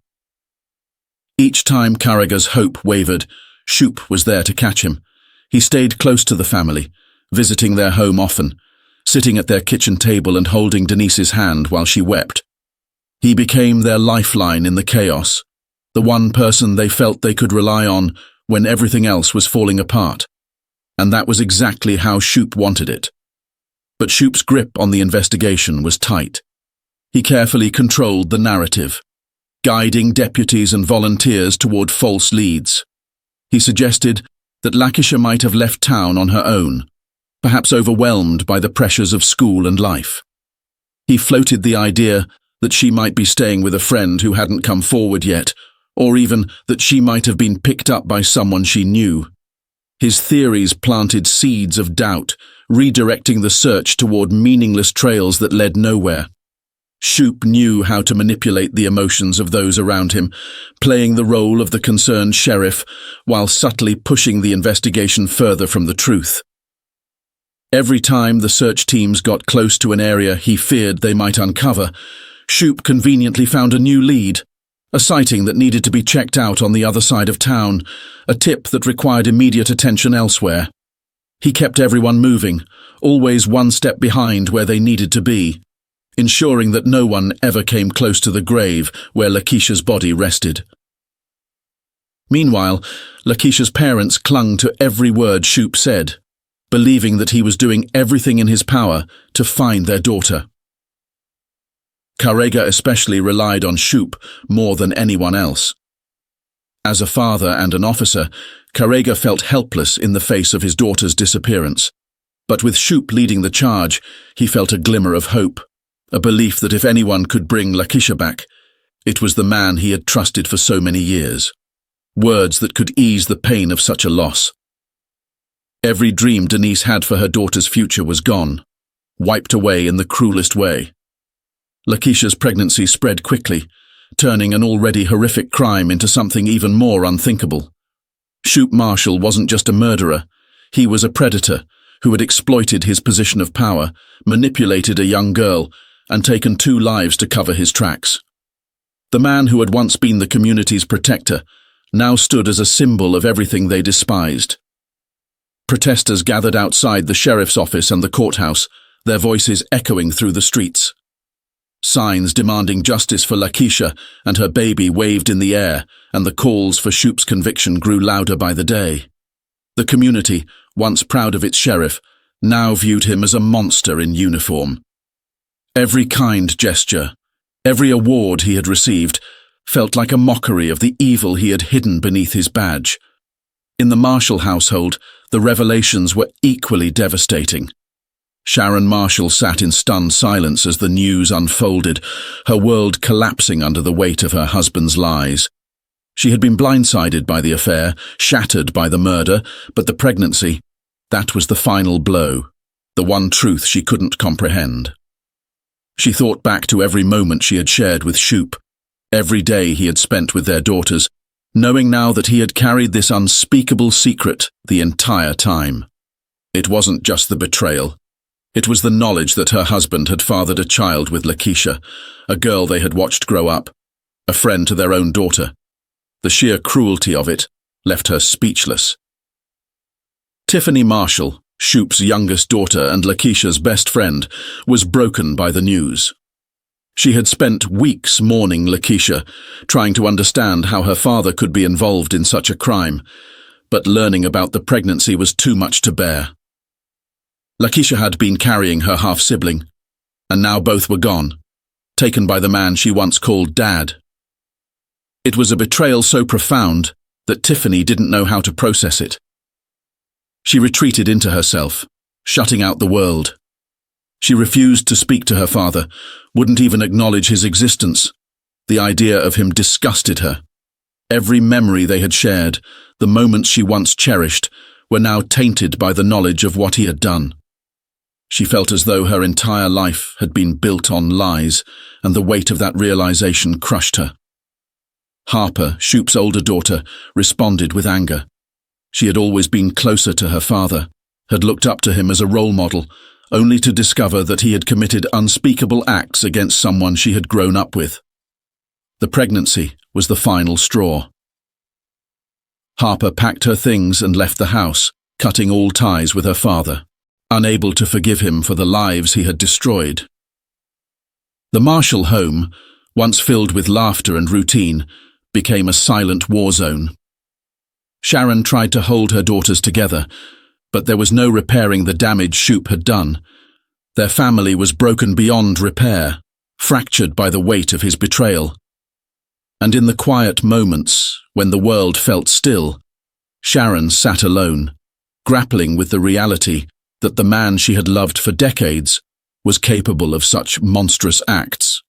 Each time Carrega's hope wavered, Shoop was there to catch him. He stayed close to the family, visiting their home often, sitting at their kitchen table and holding Denise's hand while she wept. He became their lifeline in the chaos, the one person they felt they could rely on when everything else was falling apart. And that was exactly how Shoop wanted it. But Shoop's grip on the investigation was tight. He carefully controlled the narrative, guiding deputies and volunteers toward false leads. He suggested that Lakeisha might have left town on her own, perhaps overwhelmed by the pressures of school and life. He floated the idea that she might be staying with a friend who hadn't come forward yet, or even that she might have been picked up by someone she knew. His theories planted seeds of doubt, redirecting the search toward meaningless trails that led nowhere. Shoop knew how to manipulate the emotions of those around him, playing the role of the concerned sheriff while subtly pushing the investigation further from the truth. Every time the search teams got close to an area he feared they might uncover, Shoop conveniently found a new lead, a sighting that needed to be checked out on the other side of town, a tip that required immediate attention elsewhere. He kept everyone moving, always one step behind where they needed to be, ensuring that no one ever came close to the grave where Lakeisha's body rested. Meanwhile, Lakeisha's parents clung to every word Shoop said, believing that he was doing everything in his power to find their daughter. Carrega especially relied on Shoop more than anyone else. As a father and an officer, Carrega felt helpless in the face of his daughter's disappearance. But with Shoop leading the charge, he felt a glimmer of hope, a belief that if anyone could bring Lakeisha back, it was the man he had trusted for so many years. Words that could ease the pain of such a loss. Every dream Denise had for her daughter's future was gone, wiped away in the cruelest way. Lakeisha's pregnancy spread quickly, turning an already horrific crime into something even more unthinkable. Shoop Marshall wasn't just a murderer, he was a predator who had exploited his position of power, manipulated a young girl, and taken 2 lives to cover his tracks. The man who had once been the community's protector now stood as a symbol of everything they despised. Protesters gathered outside the sheriff's office and the courthouse, their voices echoing through the streets. Signs demanding justice for Lakeisha and her baby waved in the air, and the calls for Shoop's conviction grew louder by the day. The community, once proud of its sheriff, now viewed him as a monster in uniform. Every kind gesture, every award he had received, felt like a mockery of the evil he had hidden beneath his badge. In the Marshall household, the revelations were equally devastating. Sharon Marshall sat in stunned silence as the news unfolded, her world collapsing under the weight of her husband's lies. She had been blindsided by the affair, shattered by the murder, but the pregnancy, that was the final blow, the one truth she couldn't comprehend. She thought back to every moment she had shared with Shoop, every day he had spent with their daughters, knowing now that he had carried this unspeakable secret the entire time. It wasn't just the betrayal. It was the knowledge that her husband had fathered a child with Lakeisha, a girl they had watched grow up, a friend to their own daughter. The sheer cruelty of it left her speechless. Tiffany Marshall, Shoop's youngest daughter and Lakeisha's best friend, was broken by the news. She had spent weeks mourning Lakeisha, trying to understand how her father could be involved in such a crime, but learning about the pregnancy was too much to bear. Lakeisha had been carrying her half-sibling, and now both were gone, taken by the man she once called Dad. It was a betrayal so profound that Tiffany didn't know how to process it. She retreated into herself, shutting out the world. She refused to speak to her father, wouldn't even acknowledge his existence. The idea of him disgusted her. Every memory they had shared, the moments she once cherished, were now tainted by the knowledge of what he had done. She felt as though her entire life had been built on lies, and the weight of that realization crushed her. Harper, Shoop's older daughter, responded with anger. She had always been closer to her father, had looked up to him as a role model, only to discover that he had committed unspeakable acts against someone she had grown up with. The pregnancy was the final straw. Harper packed her things and left the house, cutting all ties with her father, unable to forgive him for the lives he had destroyed. The Marshall home, once filled with laughter and routine, became a silent war zone. Sharon tried to hold her daughters together, but there was no repairing the damage Shoop had done. Their family was broken beyond repair, fractured by the weight of his betrayal. And in the quiet moments, when the world felt still, Sharon sat alone, grappling with the reality that the man she had loved for decades was capable of such monstrous acts.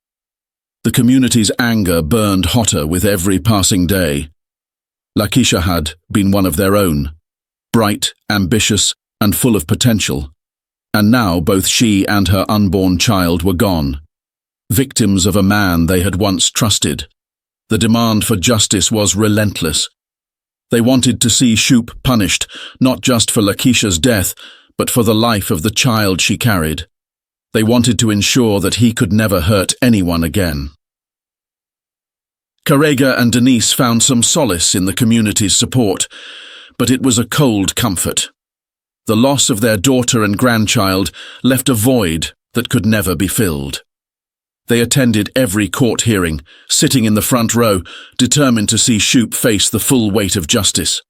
The community's anger burned hotter with every passing day. Lakeisha had been one of their own, bright, ambitious, and full of potential. And now both she and her unborn child were gone, victims of a man they had once trusted. The demand for justice was relentless. They wanted to see Shoop punished, not just for Lakeisha's death, but for the life of the child she carried. They wanted to ensure that he could never hurt anyone again. Carrega and Denise found some solace in the community's support, but it was a cold comfort. The loss of their daughter and grandchild left a void that could never be filled. They attended every court hearing, sitting in the front row, determined to see Shoop face the full weight of justice.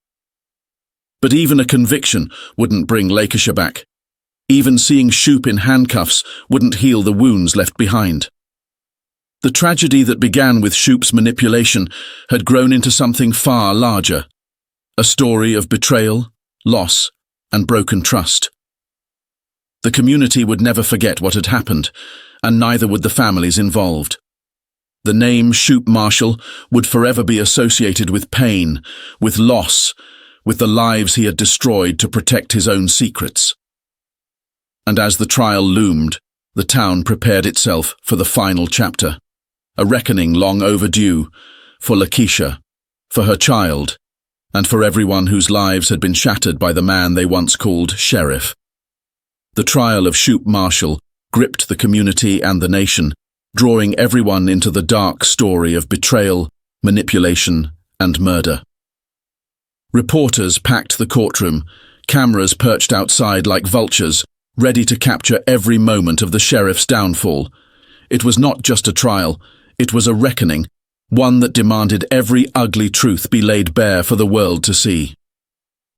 But even a conviction wouldn't bring Lakeisha back. Even seeing Shoop in handcuffs wouldn't heal the wounds left behind. The tragedy that began with Shoop's manipulation had grown into something far larger. A story of betrayal, loss, and broken trust. The community would never forget what had happened, and neither would the families involved. The name Shoop Marshall would forever be associated with pain, with loss, with the lives he had destroyed to protect his own secrets. And as the trial loomed, the town prepared itself for the final chapter, a reckoning long overdue, for Lakeisha, for her child, and for everyone whose lives had been shattered by the man they once called Sheriff. The trial of Shoop Marshall gripped the community and the nation, drawing everyone into the dark story of betrayal, manipulation, and murder. Reporters packed the courtroom, cameras perched outside like vultures, ready to capture every moment of the sheriff's downfall. It was not just a trial, it was a reckoning, one that demanded every ugly truth be laid bare for the world to see.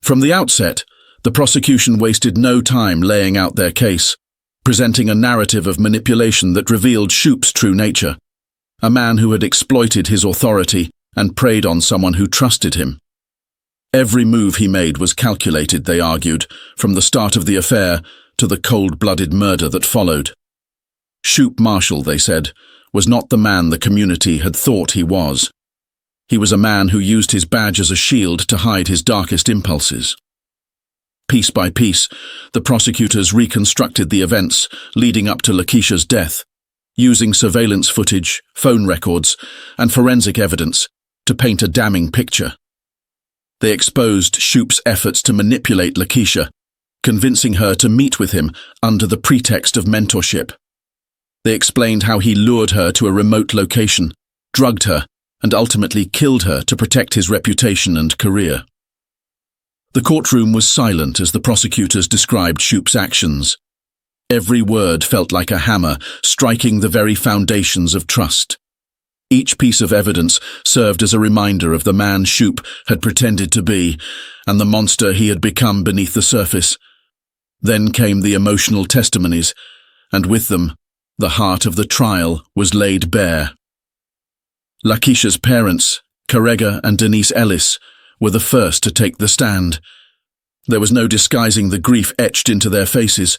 From the outset, the prosecution wasted no time laying out their case, presenting a narrative of manipulation that revealed Shoop's true nature, a man who had exploited his authority and preyed on someone who trusted him. Every move he made was calculated, they argued, from the start of the affair to the cold-blooded murder that followed. Shoop Marshall, they said, was not the man the community had thought he was. He was a man who used his badge as a shield to hide his darkest impulses. Piece by piece, the prosecutors reconstructed the events leading up to Lakeisha's death, using surveillance footage, phone records, and forensic evidence to paint a damning picture. They exposed Shoop's efforts to manipulate Lakeisha, convincing her to meet with him under the pretext of mentorship. They explained how he lured her to a remote location, drugged her, and ultimately killed her to protect his reputation and career. The courtroom was silent as the prosecutors described Shoop's actions. Every word felt like a hammer, striking the very foundations of trust. Each piece of evidence served as a reminder of the man Shoop had pretended to be, and the monster he had become beneath the surface. Then came the emotional testimonies, and with them, the heart of the trial was laid bare. Lakeisha's parents, Carrega and Denise Ellis, were the first to take the stand. There was no disguising the grief etched into their faces,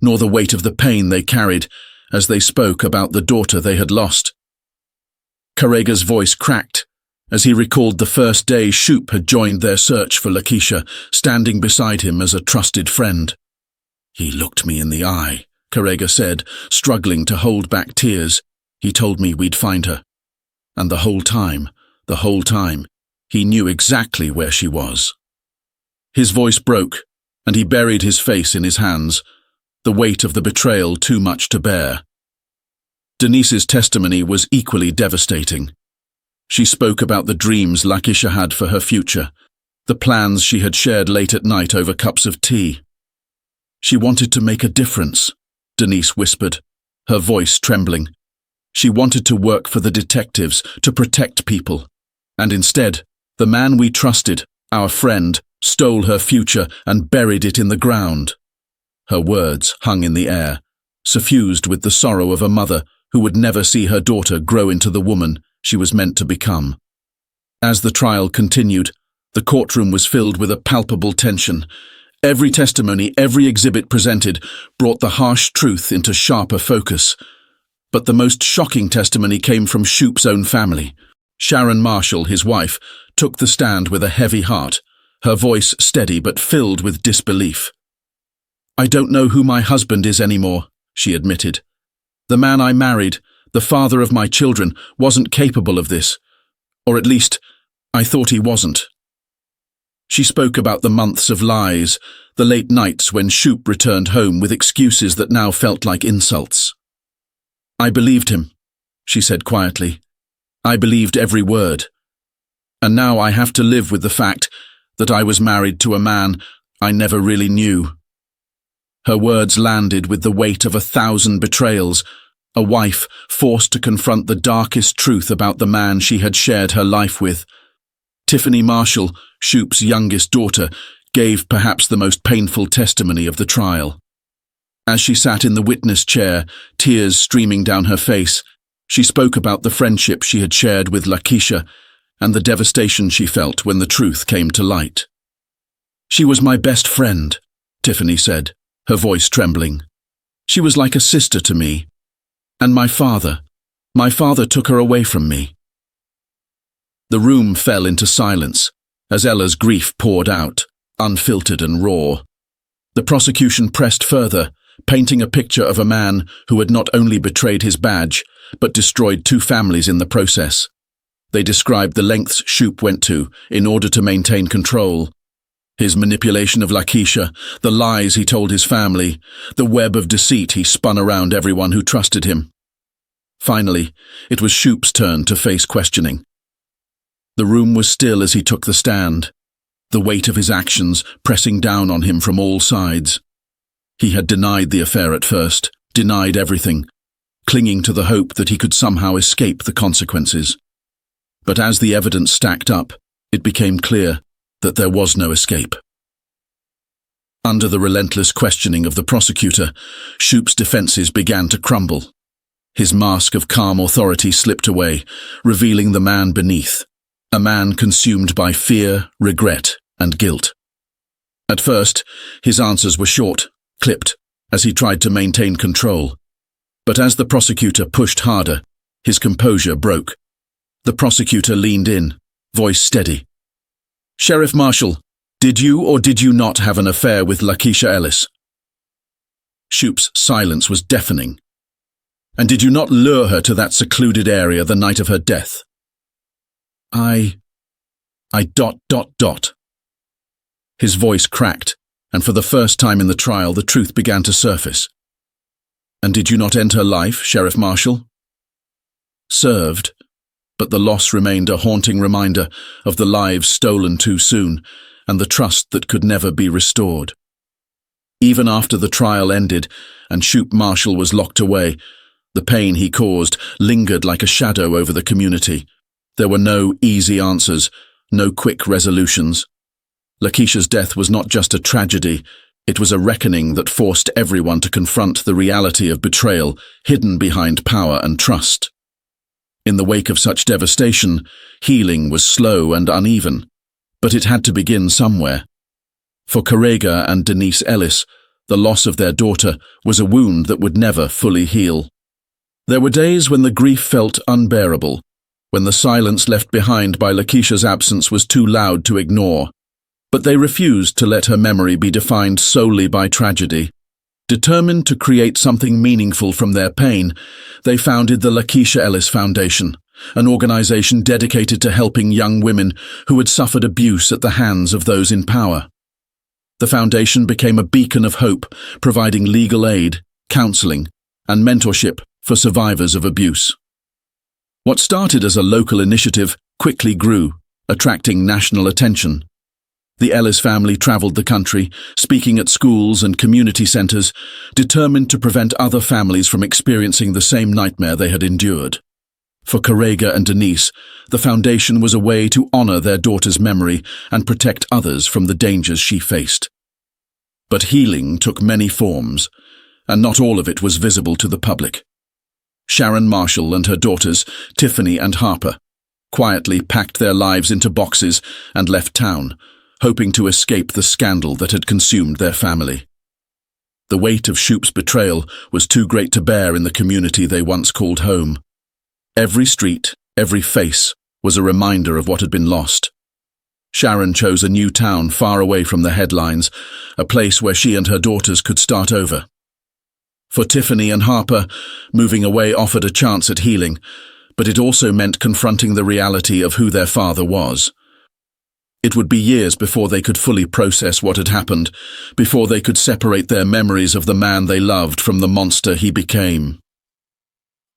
nor the weight of the pain they carried as they spoke about the daughter they had lost. Carrega's voice cracked as he recalled the first day Shoop had joined their search for Lakeisha, standing beside him as a trusted friend. "He looked me in the eye," Carrega said, struggling to hold back tears. "He told me we'd find her. And the whole time, he knew exactly where she was." His voice broke, and he buried his face in his hands, the weight of the betrayal too much to bear. Denise's testimony was equally devastating. She spoke about the dreams Lakeisha had for her future, the plans she had shared late at night over cups of tea. "She wanted to make a difference," Denise whispered, her voice trembling. She wanted to work for the detectives, to protect people. And instead, the man we trusted, our friend, stole her future and buried it in the ground. Her words hung in the air, suffused with the sorrow of a mother who would never see her daughter grow into the woman she was meant to become. As the trial continued, the courtroom was filled with a palpable tension. Every testimony, every exhibit presented brought the harsh truth into sharper focus. But the most shocking testimony came from Shoup's own family. Sharon Marshall, his wife, took the stand with a heavy heart, her voice steady but filled with disbelief. "I don't know who my husband is anymore," she admitted. "The man I married, the father of my children, wasn't capable of this. Or at least, I thought he wasn't." She spoke about the months of lies, the late nights when Shoup returned home with excuses that now felt like insults. "I believed him," she said quietly. "I believed every word. And now I have to live with the fact that I was married to a man I never really knew." Her words landed with the weight of 1,000 betrayals, a wife forced to confront the darkest truth about the man she had shared her life with. Tiffany Marshall, Shoup's youngest daughter, gave perhaps the most painful testimony of the trial. As she sat in the witness chair, tears streaming down her face, she spoke about the friendship she had shared with Lakeisha and the devastation she felt when the truth came to light. "She was my best friend," Tiffany said, her voice trembling. "She was like a sister to me. And my father took her away from me." The room fell into silence as Ella's grief poured out, unfiltered and raw. The prosecution pressed further, painting a picture of a man who had not only betrayed his badge, but destroyed 2 families in the process. They described the lengths Shoup went to in order to maintain control. His manipulation of Lakeisha, the lies he told his family, the web of deceit he spun around everyone who trusted him. Finally, it was Shoup's turn to face questioning. The room was still as he took the stand, the weight of his actions pressing down on him from all sides. He had denied the affair at first, denied everything, clinging to the hope that he could somehow escape the consequences. But as the evidence stacked up, it became clear that there was no escape. Under the relentless questioning of the prosecutor, Shoup's defenses began to crumble. His mask of calm authority slipped away, revealing the man beneath, a man consumed by fear, regret, and guilt. At first, his answers were short, clipped, as he tried to maintain control. But as the prosecutor pushed harder, his composure broke. The prosecutor leaned in, voice steady. "Sheriff Marshall, did you or did you not have an affair with Lakeisha Ellis?" Shoup's silence was deafening. "And did you not lure her to that secluded area the night of her death?" I. His voice cracked, and for the first time in the trial the truth began to surface. "And did you not end her life, Sheriff Marshall?" "Served, but the loss remained a haunting reminder of the lives stolen too soon and the trust that could never be restored." Even after the trial ended and Shoup Marshall was locked away, the pain he caused lingered like a shadow over the community. There were no easy answers, no quick resolutions. Lakeisha's death was not just a tragedy, it was a reckoning that forced everyone to confront the reality of betrayal hidden behind power and trust. In the wake of such devastation, healing was slow and uneven, but it had to begin somewhere. For Karega and Denise Ellis, the loss of their daughter was a wound that would never fully heal. There were days when the grief felt unbearable, when the silence left behind by Lakeisha's absence was too loud to ignore. But they refused to let her memory be defined solely by tragedy. Determined to create something meaningful from their pain, they founded the Lakeisha Ellis Foundation, an organization dedicated to helping young women who had suffered abuse at the hands of those in power. The foundation became a beacon of hope, providing legal aid, counseling, and mentorship for survivors of abuse. What started as a local initiative quickly grew, attracting national attention. The Ellis family travelled the country, speaking at schools and community centres, determined to prevent other families from experiencing the same nightmare they had endured. For Correga and Denise, the foundation was a way to honour their daughter's memory and protect others from the dangers she faced. But healing took many forms, and not all of it was visible to the public. Sharon Marshall and her daughters, Tiffany and Harper, quietly packed their lives into boxes and left town, hoping to escape the scandal that had consumed their family. The weight of Shoup's betrayal was too great to bear in the community they once called home. Every street, every face, was a reminder of what had been lost. Sharon chose a new town far away from the headlines, a place where she and her daughters could start over. For Tiffany and Harper, moving away offered a chance at healing, but it also meant confronting the reality of who their father was. It would be years before they could fully process what had happened, before they could separate their memories of the man they loved from the monster he became.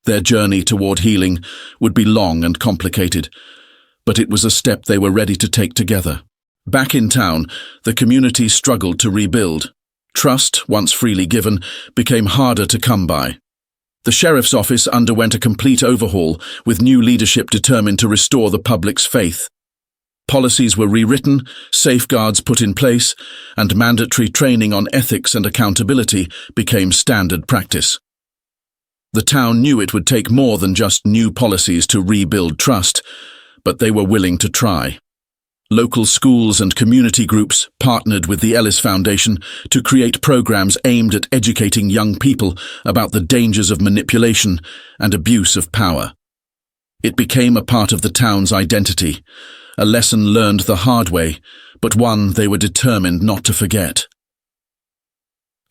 Their journey toward healing would be long and complicated, but it was a step they were ready to take together. Back in town, the community struggled to rebuild. Trust, once freely given, became harder to come by. The sheriff's office underwent a complete overhaul, with new leadership determined to restore the public's faith. Policies were rewritten, safeguards put in place, and mandatory training on ethics and accountability became standard practice. The town knew it would take more than just new policies to rebuild trust, but they were willing to try. Local schools and community groups partnered with the Ellis Foundation to create programs aimed at educating young people about the dangers of manipulation and abuse of power. It became a part of the town's identity, a lesson learned the hard way, but one they were determined not to forget.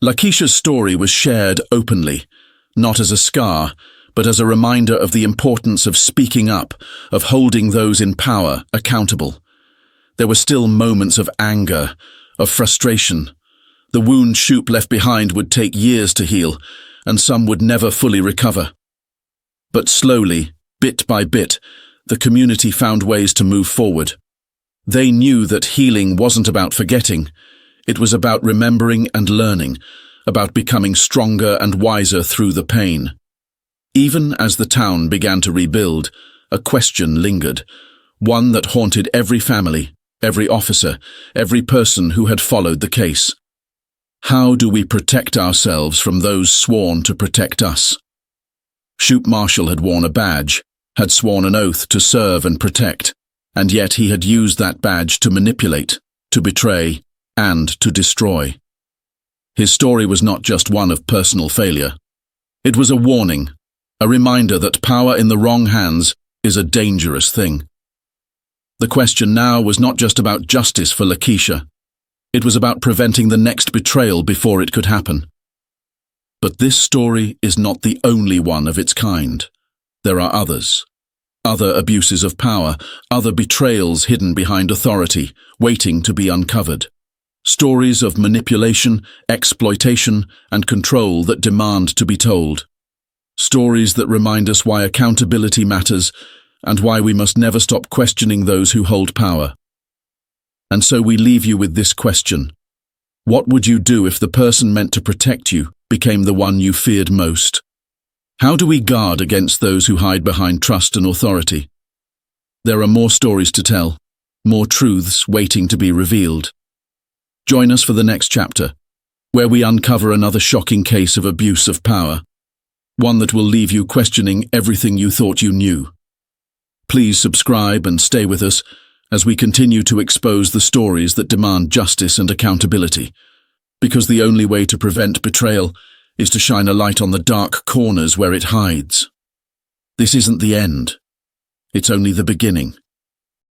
Lakeisha's story was shared openly, not as a scar, but as a reminder of the importance of speaking up, of holding those in power accountable. There were still moments of anger, of frustration. The wound Shoup left behind would take years to heal, and some would never fully recover. But slowly, bit by bit, the community found ways to move forward. They knew that healing wasn't about forgetting. It was about remembering and learning, about becoming stronger and wiser through the pain. Even as the town began to rebuild, a question lingered, one that haunted every family, every officer, every person who had followed the case. How do we protect ourselves from those sworn to protect us? Shoup Marshall had worn a badge, had sworn an oath to serve and protect, and yet he had used that badge to manipulate, to betray, and to destroy. His story was not just one of personal failure. It was a warning, a reminder that power in the wrong hands is a dangerous thing. The question now was not just about justice for Lakeisha. It was about preventing the next betrayal before it could happen. But this story is not the only one of its kind. There are others. Other abuses of power, other betrayals hidden behind authority, waiting to be uncovered. Stories of manipulation, exploitation, and control that demand to be told. Stories that remind us why accountability matters and why we must never stop questioning those who hold power. And so we leave you with this question. What would you do if the person meant to protect you became the one you feared most? How do we guard against those who hide behind trust and authority? There are more stories to tell, more truths waiting to be revealed. Join us for the next chapter, where we uncover another shocking case of abuse of power, one that will leave you questioning everything you thought you knew. Please subscribe and stay with us as we continue to expose the stories that demand justice and accountability, because the only way to prevent betrayal is to shine a light on the dark corners where it hides. This isn't the end. It's only the beginning.